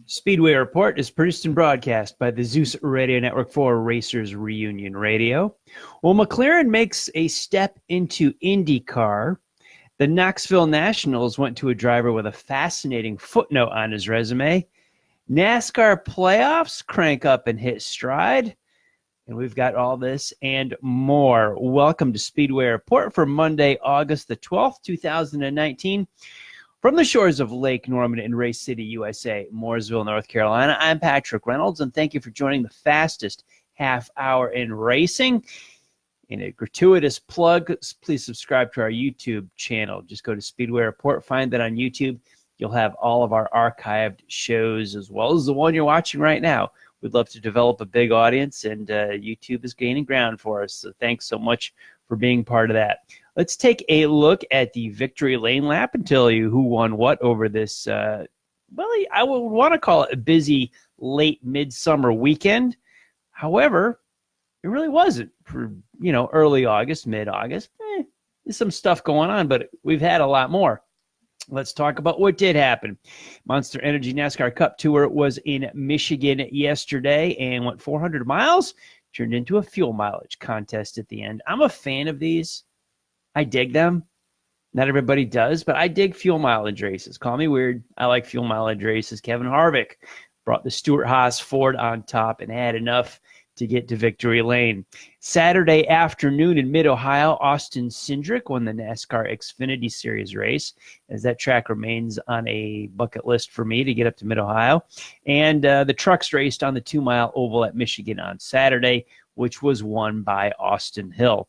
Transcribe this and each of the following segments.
Speedway Report is produced and broadcast by the Zeus Radio Network for Racers Reunion Radio. Well, McLaren makes a step into Indycar. The Knoxville Nationals went to a driver with a fascinating footnote on his resume. NASCAR playoffs crank up and hit stride. And we've got all this and more. Welcome to Speedway Report for Monday, August the 12th, 2019. From the shores of Lake Norman in Race City, USA, Mooresville, North Carolina, I'm Patrick Reynolds, and thank you for joining the fastest half hour in racing. In a gratuitous plug, please subscribe to our YouTube channel. Just go to Speedway Report, find that on YouTube. You'll have all of our archived shows as well as the one you're watching right now. We'd love to develop a big audience, and YouTube is gaining ground for us, so thanks so much for being part of that. Let's take a look at the victory lane lap and tell you who won what over this, I would want to call it a busy late midsummer weekend. However, it really wasn't for, early August, mid-August. There's some stuff going on, but we've had a lot more. Let's talk about what did happen. Monster Energy NASCAR Cup Tour was in Michigan yesterday and went 400 miles, turned into a fuel mileage contest at the end. I'm a fan of these. I dig them. Not everybody does, but I dig fuel mileage races. Call me weird. I like fuel mileage races. Kevin Harvick brought the Stewart-Haas Ford on top and had enough to get to victory lane. Saturday afternoon in Mid-Ohio, Austin Cindric won the NASCAR Xfinity Series race, as that track remains on a bucket list for me to get up to Mid-Ohio. And the trucks raced on the 2-mile oval at Michigan on Saturday, which was won by Austin Hill.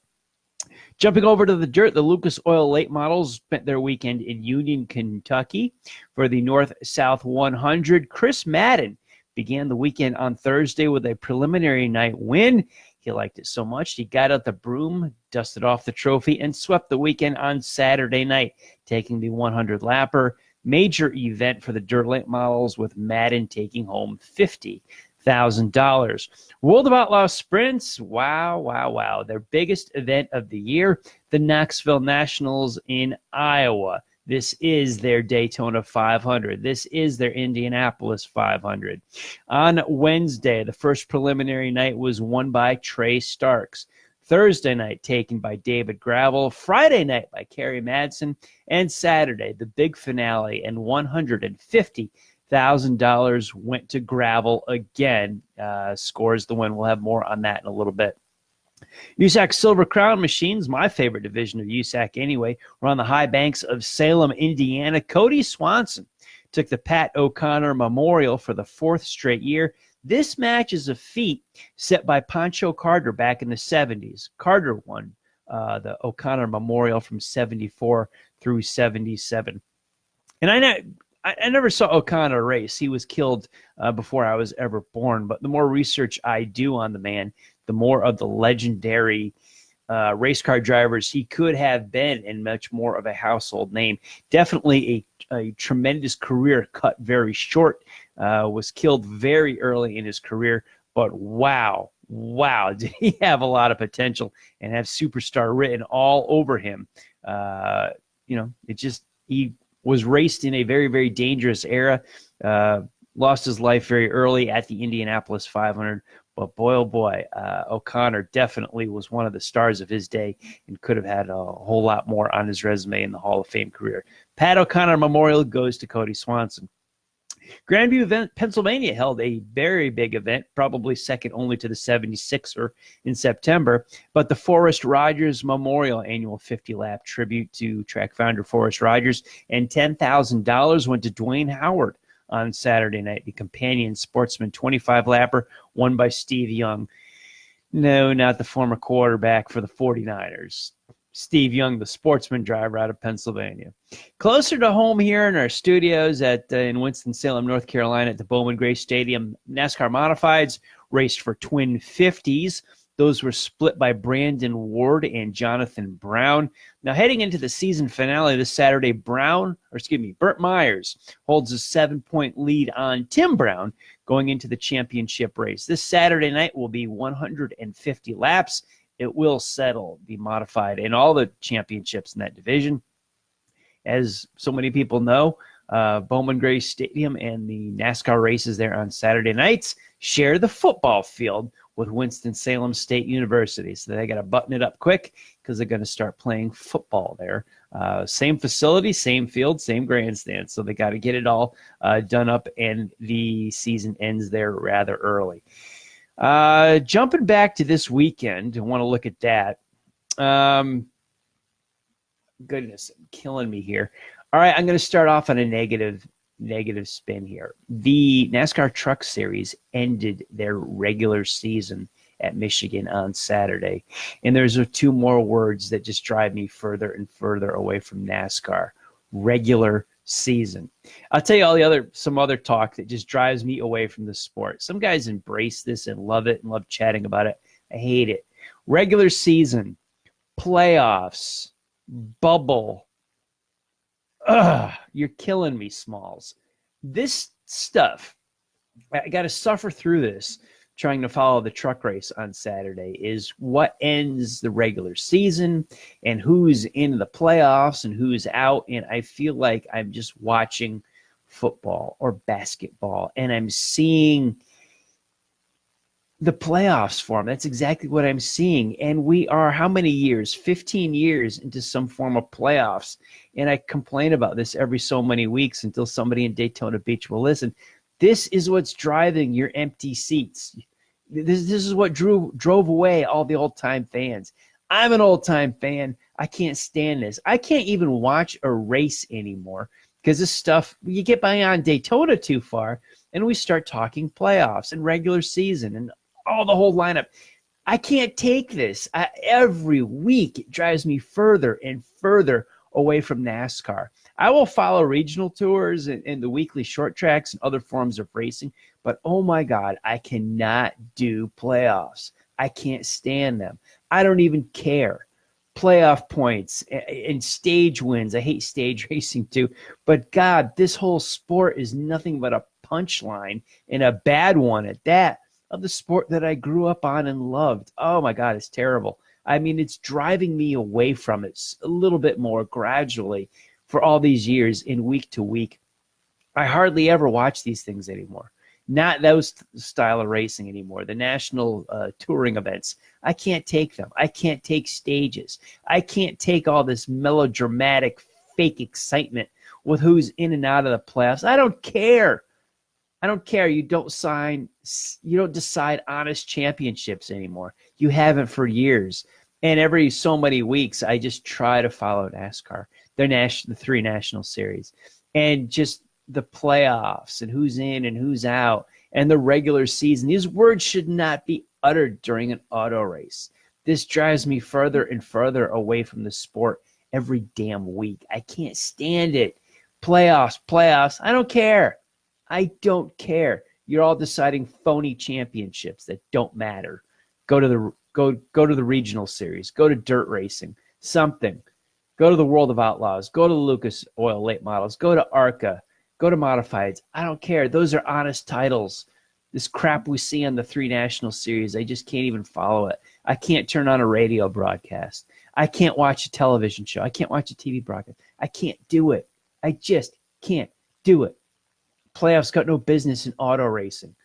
Jumping over to the dirt, the Lucas Oil late models spent their weekend in Union, Kentucky for the North-South 100. Chris Madden began the weekend on Thursday with a preliminary night win. He liked it so much, he got out the broom, dusted off the trophy, and swept the weekend on Saturday night, taking the 100-lapper. Major event for the dirt late models, with Madden taking home $50,000. World of Outlaw Sprints, wow. Their biggest event of the year, the Knoxville Nationals in Iowa. This is their Daytona 500. This is their Indianapolis 500. On Wednesday, the first preliminary night was won by Trey Starks. Thursday night taken by David Gravel. Friday night by Kerry Madsen. And Saturday, the big finale, and $150,000 went to Gravel again. Scores the win. We'll have more on that in a little bit. USAC Silver Crown Machines, my favorite division of USAC anyway, were on the high banks of Salem, Indiana. Cody Swanson took the Pat O'Connor Memorial for the 4th straight year. This match is a feat set by Pancho Carter back in the 70s. Carter won the O'Connor Memorial from 74 through 77. And I never saw O'Connor race. He was killed before I was ever born. But the more research I do on the man, the more of the legendary race car drivers he could have been, and much more of a household name. Definitely a tremendous career cut very short. Was killed very early in his career. But wow, did he have a lot of potential and have superstar written all over him. He was raced in a very, very dangerous era. Lost his life very early at the Indianapolis 500. But boy, oh boy, O'Connor definitely was one of the stars of his day and could have had a whole lot more on his resume in the Hall of Fame career. Pat O'Connor Memorial goes to Cody Swanson. Grandview, Pennsylvania held a very big event, probably second only to the 76er in September, but the Forrest Rogers Memorial annual 50-lap tribute to track founder Forrest Rogers, and $10,000 went to Dwayne Howard on Saturday night, the companion sportsman 25-lapper won by Steve Young. No, not the former quarterback for the 49ers. Steve Young, the sportsman driver out of Pennsylvania. Closer to home here in our studios in Winston-Salem, North Carolina at the Bowman Gray Stadium, NASCAR Modifieds raced for twin 50s. Those were split by Brandon Ward and Jonathan Brown. Now, heading into the season finale this Saturday, Burt Myers holds a 7-point lead on Tim Brown going into the championship race. This Saturday night will be 150 laps. It will settle the modified and all the championships in that division. As so many people know, Bowman Gray Stadium and the NASCAR races there on Saturday nights share the football field with Winston-Salem State University. So they got to button it up quick because they're going to start playing football there. Same facility, same field, same grandstand. So they got to get it all done up, and the season ends there rather early. Jumping back to this weekend, I want to look at that. Goodness, killing me here. All right, I'm going to start off on a negative spin here. The NASCAR Truck Series ended their regular season at Michigan on Saturday, and there's two more words that just drive me further and further away from NASCAR: regular season. I'll tell you some other talk that just drives me away from the sport. Some guys embrace this and love it and love chatting about it. I hate it. Regular season, playoffs, bubble. Ugh, you're killing me, Smalls. This stuff, I got to suffer through this trying to follow the truck race on Saturday, is what ends the regular season and who's in the playoffs and who's out. And I feel like I'm just watching football or basketball, and I'm seeing the playoffs form. That's exactly what I'm seeing. And we are how many years? 15 years into some form of playoffs. And I complain about this every so many weeks until somebody in Daytona Beach will listen. This is what's driving your empty seats. This is what drove away all the old-time fans. I'm an old-time fan. I can't stand this. I can't even watch a race anymore because this stuff, you get beyond Daytona too far, and we start talking playoffs and regular season and all the whole lineup. I can't take this. Every week it drives me further and further away from NASCAR. I will follow regional tours and the weekly short tracks and other forms of racing, but oh my God, I cannot do playoffs. I can't stand them. I don't even care. Playoff points and stage wins. I hate stage racing too, but God, this whole sport is nothing but a punchline, and a bad one at that, of the sport that I grew up on and loved. Oh my God, it's terrible. I mean, it's driving me away from it a little bit more gradually for all these years, in week to week. I hardly ever watch these things anymore. Not those style of racing anymore. The national touring events, I can't take them. I can't take stages. I can't take all this melodramatic fake excitement with who's in and out of the playoffs. I don't care. I don't care. You don't decide honest championships anymore. You haven't for years. And every so many weeks, I just try to follow NASCAR, the three national series, and just the playoffs and who's in and who's out and the regular season. These words should not be uttered during an auto race. This drives me further and further away from the sport every damn week. I can't stand it. Playoffs. I don't care. I don't care. You're all deciding phony championships that don't matter. Go to the regional series. Go to dirt racing. Something. Go to the World of Outlaws. Go to the Lucas Oil late models. Go to ARCA. Go to modifieds. I don't care. Those are honest titles. This crap we see on the three national series, I just can't even follow it. I can't turn on a radio broadcast. I can't watch a television show. I can't watch a TV broadcast. I can't do it. I just can't do it. Playoffs got no business in auto racing.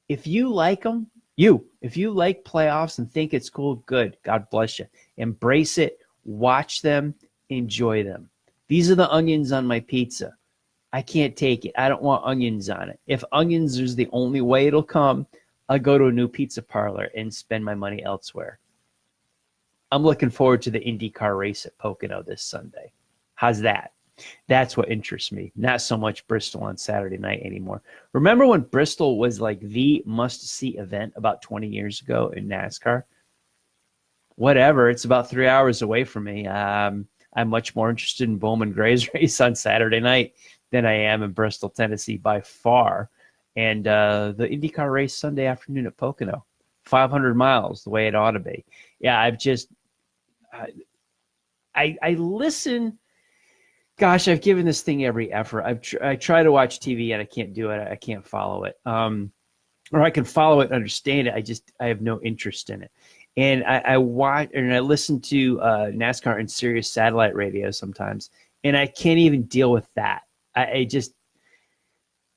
If you like them, if you like playoffs and think it's cool, good. God bless you. Embrace it. Watch them. Enjoy them. These are the onions on my pizza. I can't take it. I don't want onions on it. If onions is the only way it'll come, I'll go to a new pizza parlor and spend my money elsewhere. I'm looking forward to the Indycar race at Pocono this Sunday. How's that? That's what interests me. Not so much Bristol on Saturday night anymore. Remember when Bristol was like the must-see event about 20 years ago in NASCAR? Whatever. It's about 3 hours away from me. I'm much more interested in Bowman Gray's race on Saturday night than I am in Bristol, Tennessee by far. And the IndyCar race Sunday afternoon at Pocono, 500 miles, the way it ought to be. Yeah, I listen. Gosh, I've given this thing every effort. I try to watch TV and I can't do it. I can't follow it. Or I can follow it and understand it. I have no interest in it. And I watch and I listen to NASCAR and Sirius satellite radio sometimes, and I can't even deal with that. I just,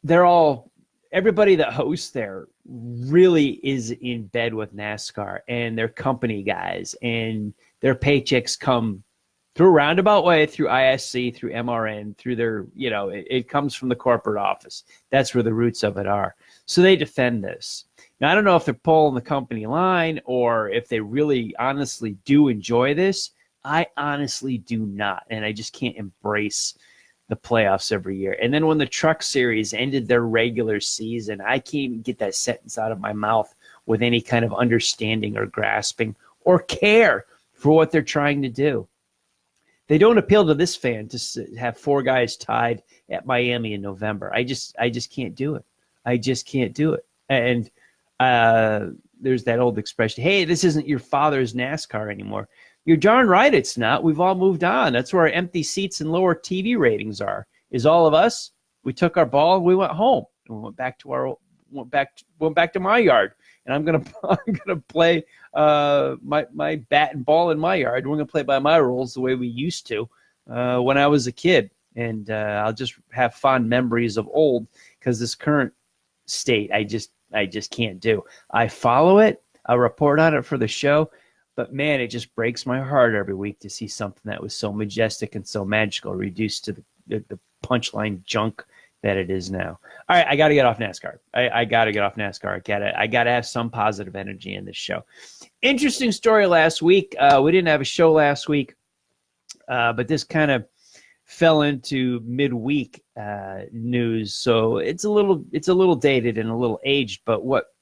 they're all, everybody that hosts there really is in bed with NASCAR, and their company guys, and their paychecks come through a roundabout way, through ISC, through MRN, through their, it comes from the corporate office. That's where the roots of it are. So they defend this. Now, I don't know if they're pulling the company line or if they really honestly do enjoy this. I honestly do not, and I just can't embrace the playoffs every year. And then when the Truck Series ended their regular season, I can't even get that sentence out of my mouth with any kind of understanding or grasping or care for what they're trying to do. They don't appeal to this fan to have 4 guys tied at Miami in November. I just can't do it. I just can't do it. And there's that old expression, hey, this isn't your father's NASCAR anymore. You're darn right it's not. We've all moved on. That's where our empty seats and lower TV ratings are, is all of us. We took our ball and we went home. And we went back to my yard. And I'm gonna play my bat and ball in my yard. We're gonna play by my rules the way we used to when I was a kid. And I'll just have fond memories of old, because this current state I just can't do. I follow it. I report on it for the show. But, man, it just breaks my heart every week to see something that was so majestic and so magical reduced to the punchline junk that it is now. All right, I got to get off NASCAR. I got to get off NASCAR. I got to have some positive energy in this show. Interesting story last week. We didn't have a show last week, but this kind of fell into midweek news, so it's a little dated and a little aged. But what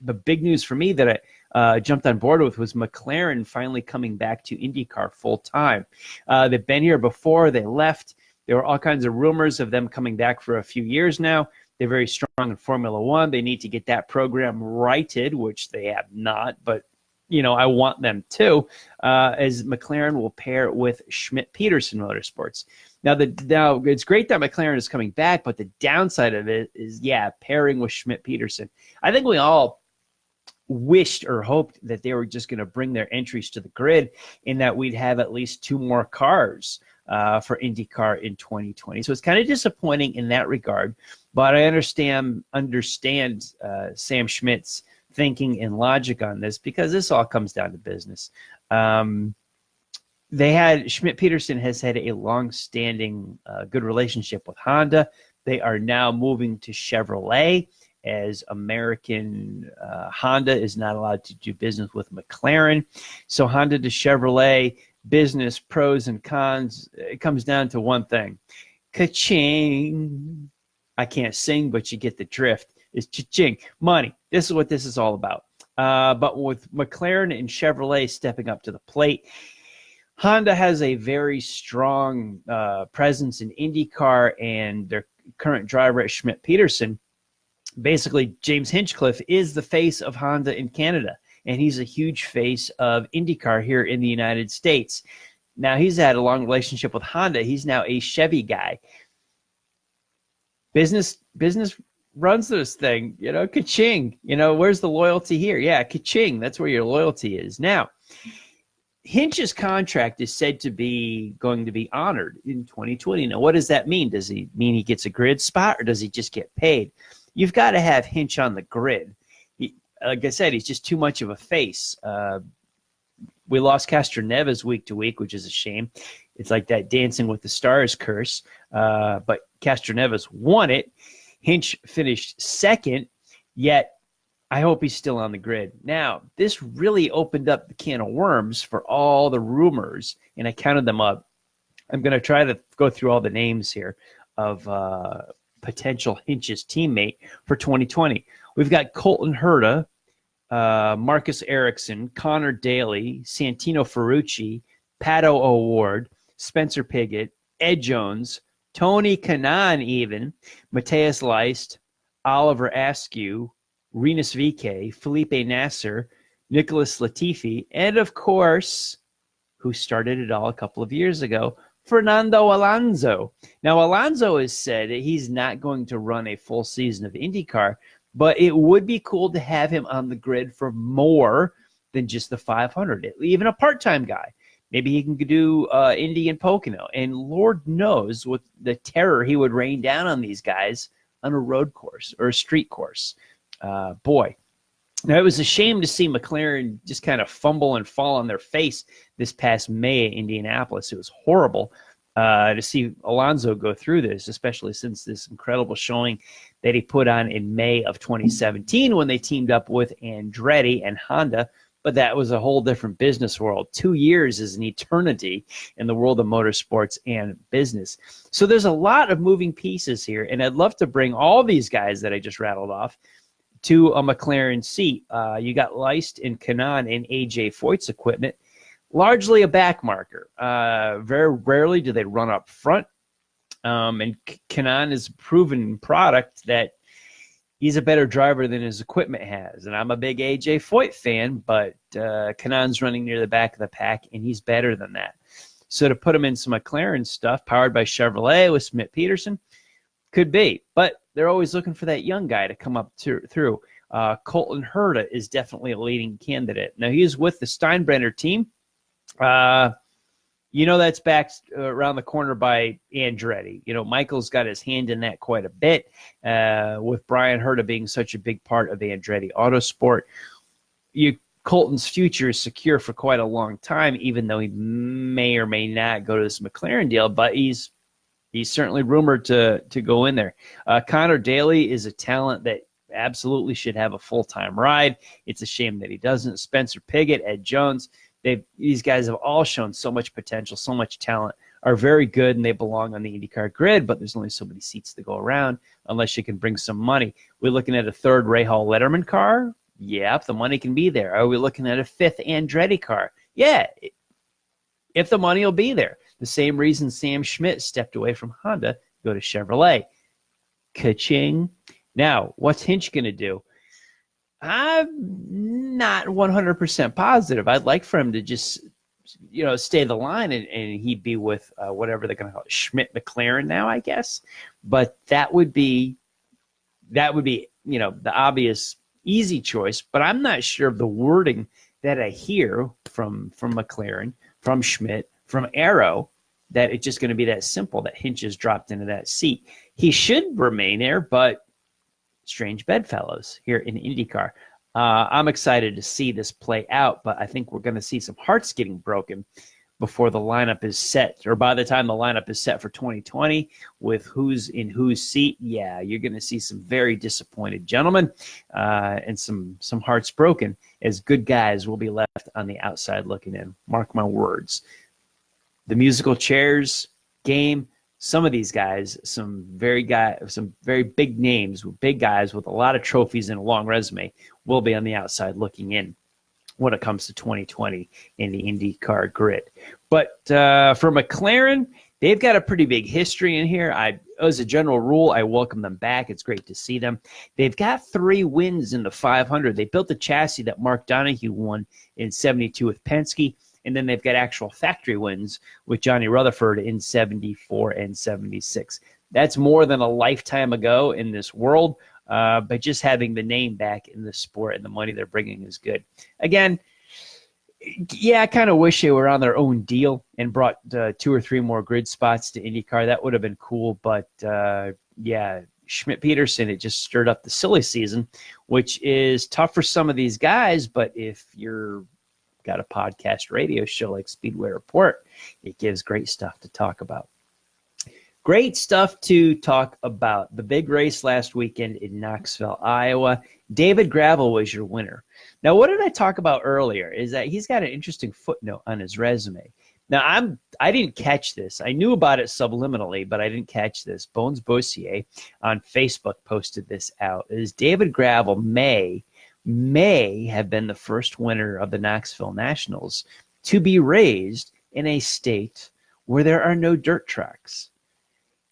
the big news for me that I jumped on board with was McLaren finally coming back to IndyCar full time. They've been here before. They left. There were all kinds of rumors of them coming back for a few years now. They're very strong in Formula One. They need to get that program righted, which they have not, but I want them to, as McLaren will pair with Schmidt-Peterson Motorsports. Now it's great that McLaren is coming back, but the downside of it is, pairing with Schmidt-Peterson. I think we all wished or hoped that they were just going to bring their entries to the grid, and that we'd have at least 2 more cars for IndyCar in 2020. So it's kind of disappointing in that regard, but I understand Sam Schmidt's thinking and logic on this, because this all comes down to business. Schmidt-Peterson has had a long-standing good relationship with Honda. They are now moving to Chevrolet, as American Honda is not allowed to do business with McLaren. So Honda to Chevrolet, business pros and cons, it comes down to one thing. Ka-ching. I can't sing, but you get the drift. It's cha-ching. Money. This is what this is all about. But with McLaren and Chevrolet stepping up to the plate, Honda has a very strong presence in IndyCar, and their current driver at Schmidt-Peterson, basically James Hinchcliffe, is the face of Honda in Canada, and he's a huge face of IndyCar here in the United States. Now, he's had a long relationship with Honda. He's now a Chevy guy. Business runs this thing, ka-ching. Where's the loyalty here? Yeah, ka-ching. That's where your loyalty is. Now, Hinch's contract is said to be going to be honored in 2020. Now, what does that mean? Does he mean he gets a grid spot, or does he just get paid? You've got to have Hinch on the grid. Like I said, he's just too much of a face. We lost Castroneves week to week, which is a shame. It's like that Dancing with the Stars curse. But Castroneves won it. Hinch finished second, yet I hope he's still on the grid. Now, this really opened up the can of worms for all the rumors, and I counted them up. I'm going to try to go through all the names here of potential Hinch's teammate for 2020. We've got Colton Herta, Marcus Ericsson, Connor Daly, Santino Ferrucci, Pato O'Ward, Spencer Piggott, Ed Jones, Tony Kanaan even, Matthias Leist, Oliver Askew, Rinus VK, Felipe Nasser, Nicholas Latifi, and of course, who started it all a couple of years ago, Fernando Alonso. Now, Alonso has said that he's not going to run a full season of IndyCar, but it would be cool to have him on the grid for more than just the 500, even a part-time guy. Maybe he can do Indy and Pocono. And Lord knows what the terror he would rain down on these guys on a road course or a street course. Boy. Now, it was a shame to see McLaren just kind of fumble and fall on their face this past May at Indianapolis. It was horrible to see Alonso go through this, especially since this incredible showing that he put on in May of 2017 when they teamed up with Andretti and Honda. But that was a whole different business world. 2 years is an eternity in the world of motorsports and business. So there's a lot of moving pieces here, and I'd love to bring all these guys that I just rattled off to a McLaren seat. You got Leist and Kanaan and AJ Foyt's equipment, largely a back marker. Very rarely do they run up front. And Kanaan is a proven product that he's a better driver than his equipment has. And I'm a big AJ Foyt fan, but Kanaan's running near the back of the pack, and he's better than that. So to put him in some McLaren stuff, powered by Chevrolet with Schmidt-Peterson, could be. But they're always looking for that young guy to come up through. Colton Herta is definitely a leading candidate. Now, he's with the Steinbrenner team. That's backed around the corner by Andretti. Michael's got his hand in that quite a bit, with Brian Herta being such a big part of Andretti Autosport. Colton's future is secure for quite a long time, even though he may or may not go to this McLaren deal, but he's certainly rumored to go in there. Connor Daly is a talent that absolutely should have a full-time ride. It's a shame that he doesn't. Spencer Pigot, Ed Jones, these guys have all shown so much potential, so much talent, are very good, and they belong on the IndyCar grid, but there's only so many seats to go around unless you can bring some money. We're looking at a third Rahal Letterman car? Yeah, if the money can be there. Are we looking at a fifth Andretti car? Yeah, if the money will be there. The same reason Sam Schmidt stepped away from Honda to go to Chevrolet. Ka-ching. Now, what's Hinch going to do? I'm not 100% positive. I'd like for him to just, stay the line and he'd be with whatever they're going to call it, Schmidt McLaren now, I guess. But that would be, the obvious easy choice. But I'm not sure of the wording that I hear from McLaren, from Schmidt, from Arrow, that it's just going to be that simple, that Hinch is dropped into that seat. He should remain there, but strange bedfellows here in IndyCar. I'm excited to see this play out, but I think we're going to see some hearts getting broken before the lineup is set, or by the time the lineup is set for 2020 with who's in whose seat. Yeah, you're going to see some very disappointed gentlemen and some hearts broken, as good guys will be left on the outside looking in. Mark my words. The musical chairs game, some of these guys, some very big names, big guys with a lot of trophies and a long resume, will be on the outside looking in when it comes to 2020 in the IndyCar grid. But for McLaren, they've got a pretty big history in here. As a general rule, I welcome them back. It's great to see them. They've got 3 wins in the 500. They built the chassis that Mark Donohue won in 72 with Penske. And then they've got actual factory wins with Johnny Rutherford in 74 and 76. That's more than a lifetime ago in this world, but just having the name back in the sport and the money they're bringing is good. Again, yeah, I kind of wish they were on their own deal and brought 2 or 3 more grid spots to IndyCar. That would have been cool, but yeah, Schmidt-Peterson, it just stirred up the silly season, which is tough for some of these guys, but if you're got a podcast radio show like Speedway Report, it gives great stuff to talk about. Great stuff to talk about. The big race last weekend in Knoxville, Iowa. David Gravel was your winner. Now, what did I talk about earlier is that he's got an interesting footnote on his resume. Now, I didn't catch this. I knew about it subliminally, but I didn't catch this. Bones Bossier on Facebook posted this out. Is David Gravel may have been the first winner of the Knoxville Nationals to be raised in a state where there are no dirt tracks.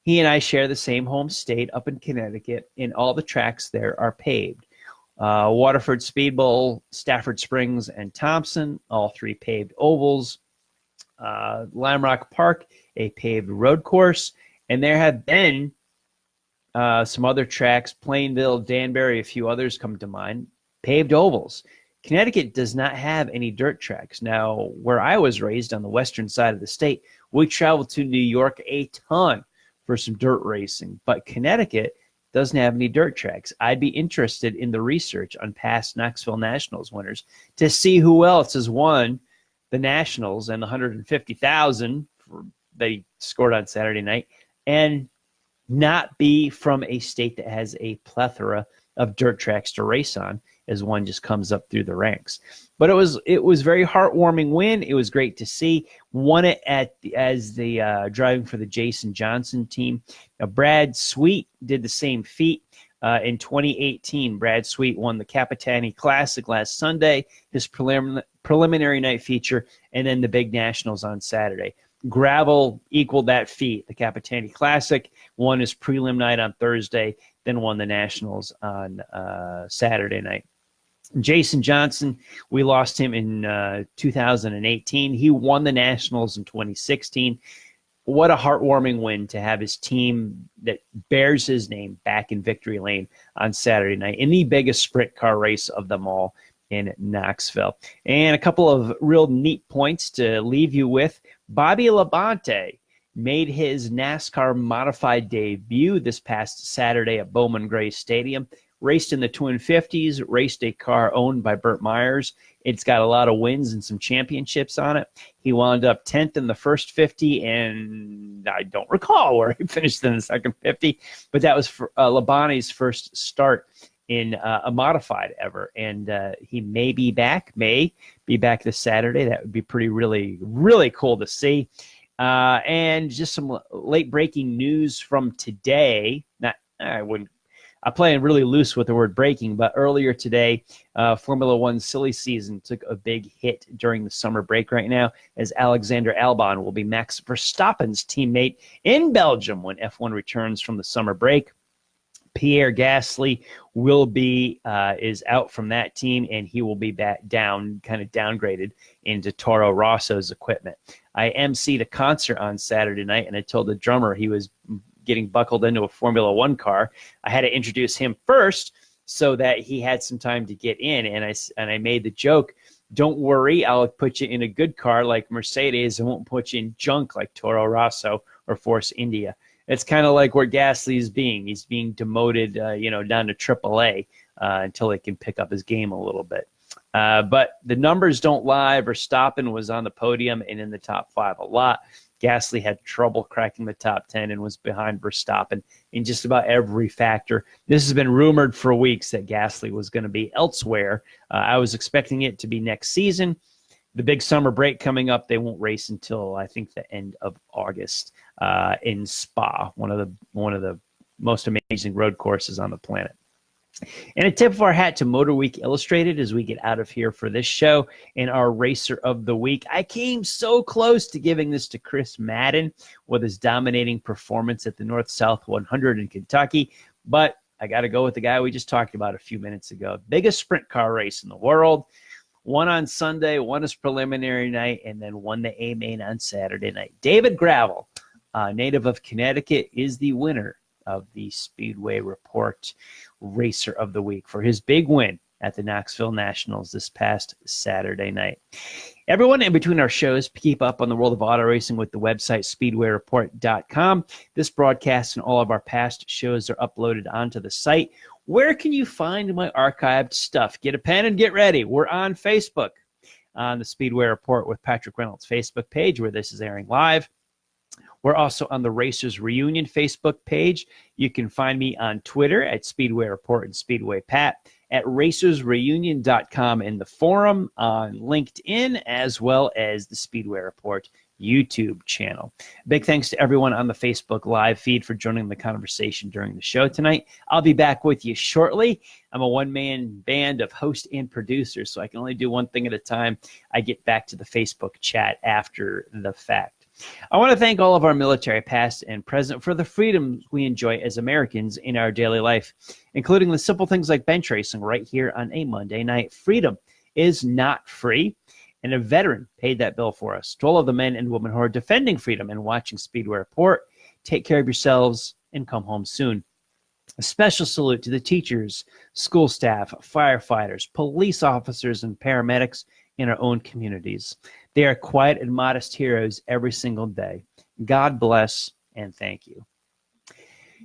He and I share the same home state up in Connecticut, and all the tracks there are paved. Waterford Speed Bowl, Stafford Springs, and Thompson, all 3 paved ovals. Lime Rock Park, a paved road course. And there have been some other tracks, Plainville, Danbury, a few others come to mind, paved ovals. Connecticut does not have any dirt tracks. Now, where I was raised on the western side of the state, we traveled to New York a ton for some dirt racing, but Connecticut doesn't have any dirt tracks. I'd be interested in the research on past Knoxville Nationals winners to see who else has won the Nationals and the 150,000 that he scored on Saturday night, and not be from a state that has a plethora of dirt tracks to race on as one just comes up through the ranks. But it was very heartwarming win. It was great to see. Won it as the driving for the Jason Johnson team. Now, Brad Sweet did the same feat. In 2018, Brad Sweet won the Capitani Classic last Sunday, his preliminary night feature, and then the big nationals on Saturday. Gravel equaled that feat. The Capitani Classic won his prelim night on Thursday, then won the nationals on Saturday night. Jason Johnson, we lost him in 2018. He won the nationals in 2016. What a heartwarming win to have his team that bears his name back in victory lane on Saturday night in the biggest sprint car race of them all in Knoxville. And a couple of real neat points to leave you with. Bobby Labonte made his NASCAR modified debut this past Saturday at Bowman Gray Stadium. Raced in the Twin 50s, raced a car owned by Burt Myers. It's got a lot of wins and some championships on it. He wound up 10th in the first 50, and I don't recall where he finished in the second 50, but that was for Labonte's first start in a modified ever. And he may be back this Saturday. That would be really, really cool to see. And just some late breaking news from today. I'm playing really loose with the word breaking, but earlier today, Formula One silly season took a big hit during the summer break right now, as Alexander Albon will be Max Verstappen's teammate in Belgium when F1 returns from the summer break. Pierre Gasly is out from that team, and he will be downgraded into Toro Rosso's equipment. I emceed a concert on Saturday night, and I told the drummer he was getting buckled into a Formula One car. I had to introduce him first so that he had some time to get in, and I made the joke, don't worry, I'll put you in a good car like Mercedes. I won't put you in junk like Toro Rosso or Force India. It's kind of like where Gasly is being. He's being demoted, down to AAA until he can pick up his game a little bit. But the numbers don't lie. Verstappen was on the podium and in the top 5 a lot. Gasly had trouble cracking the top 10 and was behind Verstappen in just about every factor. This has been rumored for weeks that Gasly was going to be elsewhere. I was expecting it to be next season. The big summer break coming up, they won't race until I think the end of August in Spa, one of the most amazing road courses on the planet. And a tip of our hat to Motor Week Illustrated as we get out of here for this show and our Racer of the Week. I came so close to giving this to Chris Madden with his dominating performance at the North-South 100 in Kentucky, but I got to go with the guy we just talked about a few minutes ago. Biggest sprint car race in the world. Won on Sunday, won his preliminary night, and then won the A-Main on Saturday night. David Gravel, native of Connecticut, is the winner of the Speedway Report Racer of the Week for his big win at the Knoxville Nationals this past Saturday night. Everyone, in between our shows, keep up on the world of auto racing with the website speedwayreport.com. This broadcast and all of our past shows are uploaded onto the site. Where can you find my archived stuff? Get a pen and get ready. We're on Facebook, on the Speedway Report with Patrick Reynolds Facebook page where this is airing live. We're also on the Racers Reunion Facebook page. You can find me on Twitter at Speedway Report and Speedway Pat, at racersreunion.com in the forum, on LinkedIn, as well as the Speedway Report YouTube channel. Big thanks to everyone on the Facebook live feed for joining the conversation during the show tonight. I'll be back with you shortly. I'm a one-man band of host and producers, so I can only do one thing at a time. I get back to the Facebook chat after the fact. I want to thank all of our military, past and present, for the freedoms we enjoy as Americans in our daily life, including the simple things like bench racing right here on a Monday night. Freedom is not free, and a veteran paid that bill for us. To all of the men and women who are defending freedom and watching Speedway Report, take care of yourselves and come home soon. A special salute to the teachers, school staff, firefighters, police officers, and paramedics in our own communities. They are quiet and modest heroes every single day. God bless and thank you.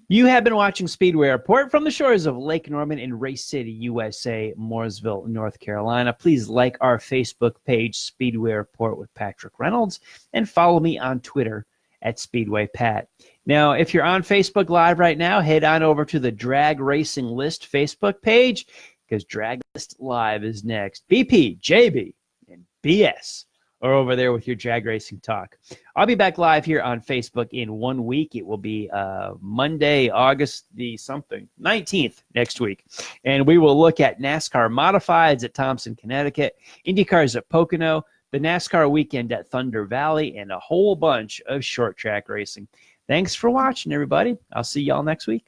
You have been watching Speedway Report from the shores of Lake Norman in Race City, USA, Mooresville, North Carolina. Please like our Facebook page, Speedway Report with Patrick Reynolds, and follow me on Twitter at Speedway Pat. Now, if you're on Facebook Live right now, head on over to the Drag Racing List Facebook page because Drag List Live is next. BP, JB, and BS are over there with your drag racing talk. I'll be back live here on Facebook in 1 week. It will be Monday, August the 19th next week. And we will look at NASCAR Modifieds at Thompson, Connecticut, IndyCars at Pocono, the NASCAR weekend at Thunder Valley, and a whole bunch of short track racing. Thanks for watching, everybody. I'll see y'all next week.